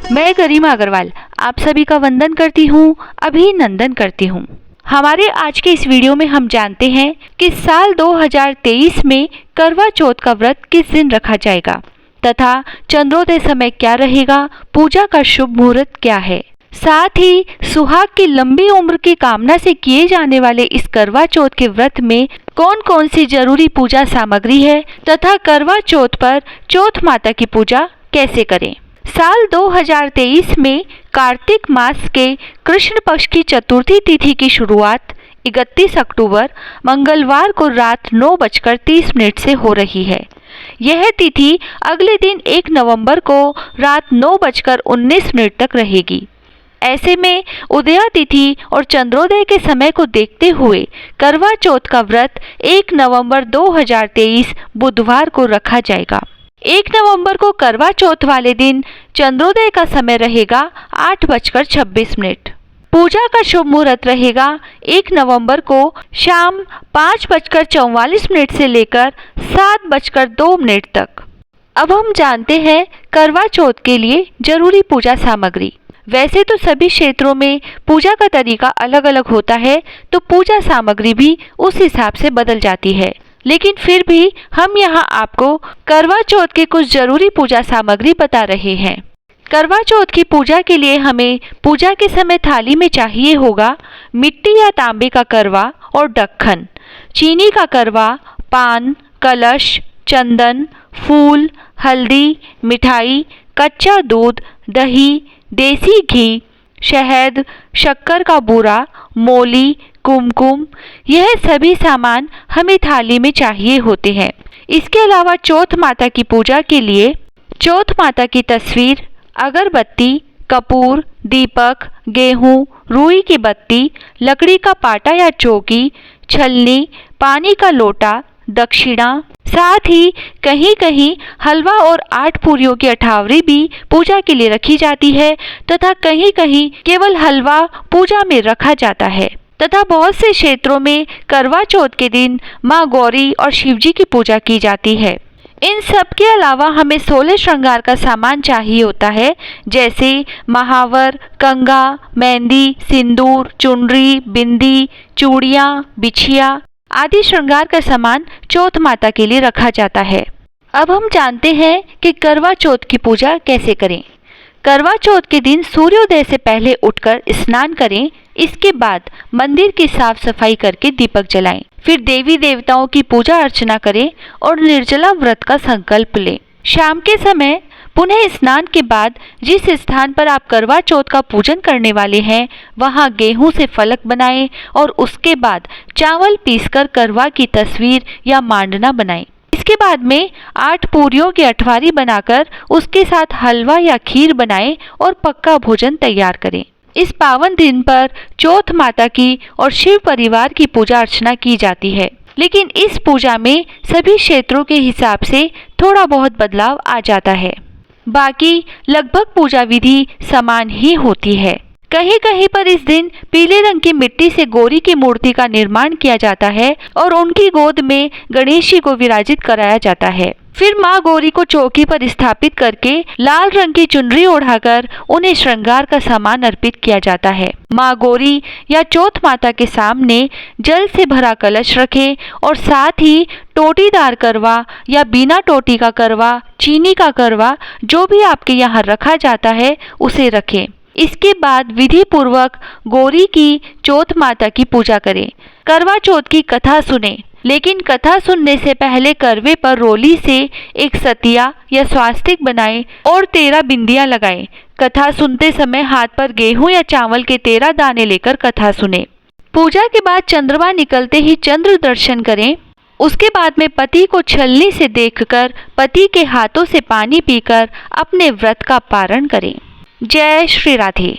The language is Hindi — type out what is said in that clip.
मैं गरिमा अग्रवाल आप सभी का वंदन करती हूँ, अभिनंदन करती हूँ। हमारे आज के इस वीडियो में हम जानते हैं कि साल 2023 में करवा चौथ का व्रत किस दिन रखा जाएगा तथा चंद्रोदय समय क्या रहेगा, पूजा का शुभ मुहूर्त क्या है। साथ ही सुहाग की लंबी उम्र की कामना से किए जाने वाले इस करवा चौथ के व्रत में कौन कौन सी जरूरी पूजा सामग्री है तथा करवा चौथ पर चौथ माता की पूजा कैसे करें। साल 2023 में कार्तिक मास के कृष्ण पक्ष की चतुर्थी तिथि की शुरुआत 31 अक्टूबर मंगलवार को रात 9:30 से हो रही है। यह तिथि अगले दिन 1 नवंबर को रात 9:19 तक रहेगी। ऐसे में उदया तिथि और चंद्रोदय के समय को देखते हुए करवा चौथ का व्रत 1 नवंबर 2023 बुधवार को रखा जाएगा। 1 नवंबर को करवा चौथ वाले दिन चंद्रोदय का समय रहेगा 8:26। पूजा का शुभ मुहूर्त रहेगा 1 नवंबर को शाम 5:44 से लेकर 7:02 तक। अब हम जानते हैं करवा चौथ के लिए जरूरी पूजा सामग्री। वैसे तो सभी क्षेत्रों में पूजा का तरीका अलग अलग होता है, तो पूजा सामग्री भी उस हिसाब से बदल जाती है, लेकिन फिर भी हम यहाँ आपको करवा चौथ की कुछ जरूरी पूजा सामग्री बता रहे हैं। करवा चौथ की पूजा के लिए हमें पूजा के समय थाली में चाहिए होगा मिट्टी या तांबे का करवा और ढक्कन, चीनी का करवा, पान, कलश, चंदन, फूल, हल्दी, मिठाई, कच्चा दूध, दही, देसी घी, शहद, शक्कर का बूरा, मोली, कुमकुम, यह सभी सामान हमें थाली में चाहिए होते हैं। इसके अलावा चौथ माता की पूजा के लिए चौथ माता की तस्वीर, अगरबत्ती, कपूर, दीपक, गेहूं, रुई की बत्ती, लकड़ी का पाटा या चौकी, छलनी, पानी का लोटा, दक्षिणा, साथ ही कहीं कहीं हलवा और 8 पूरियों की अठावरी भी पूजा के लिए रखी जाती है तथा कहीं कहीं केवल हलवा पूजा में रखा जाता है तथा बहुत से क्षेत्रों में करवा चौथ के दिन मां गौरी और शिवजी की पूजा की जाती है। इन सब के अलावा हमें 16 श्रृंगार का सामान चाहिए होता है, जैसे महावर, कंगा, मेहंदी, सिंदूर, चुनरी, बिंदी, चूड़ियाँ, बिछिया आदि श्रृंगार का सामान चौथ माता के लिए रखा जाता है। अब हम जानते हैं कि करवा चौथ की पूजा कैसे करें। करवा चौथ के दिन सूर्योदय से पहले उठकर स्नान करें। इसके बाद मंदिर की साफ सफाई करके दीपक जलाएं। फिर देवी देवताओं की पूजा अर्चना करें और निर्जला व्रत का संकल्प लें। शाम के समय पुनः स्नान के बाद जिस स्थान पर आप करवा चौथ का पूजन करने वाले हैं वहां गेहूं से फलक बनाएं और उसके बाद चावल पीसकर करवा की तस्वीर या मांडना बनाएं। इसके बाद में 8 पूरियों की अठवारी बनाकर उसके साथ हलवा या खीर बनाएं और पक्का भोजन तैयार करें। इस पावन दिन पर चौथ माता की और शिव परिवार की पूजा अर्चना की जाती है, लेकिन इस पूजा में सभी क्षेत्रों के हिसाब से थोड़ा बहुत बदलाव आ जाता है। बाकी लगभग पूजा विधि समान ही होती है। कहीं कहीं पर इस दिन पीले रंग की मिट्टी से गौरी की मूर्ति का निर्माण किया जाता है और उनकी गोद में गणेश जी को विराजित कराया जाता है। फिर माँ गौरी को चौकी पर स्थापित करके लाल रंग की चुनरी ओढ़ाकर उन्हें श्रृंगार का सामान अर्पित किया जाता है। माँ गौरी या चौथ माता के सामने जल से भरा कलश रखें और साथ ही टोटीदार करवा या बिना टोटी का करवा, चीनी का करवा, जो भी आपके यहाँ रखा जाता है उसे रखें। इसके बाद विधि पूर्वक गौरी की चौथ माता की पूजा करें। करवा चौथ की कथा सुने, लेकिन कथा सुनने से पहले करवे पर रोली से एक सतिया या स्वास्तिक बनाएं और 13 बिंदियां लगाएं। कथा सुनते समय हाथ पर गेहूं या चावल के 13 दाने लेकर कथा सुने। पूजा के बाद चंद्रमा निकलते ही चंद्र दर्शन करें। उसके बाद में पति को छलनी से देखकर पति के हाथों से पानी पीकर अपने व्रत का पारण करें। जय श्री राधे।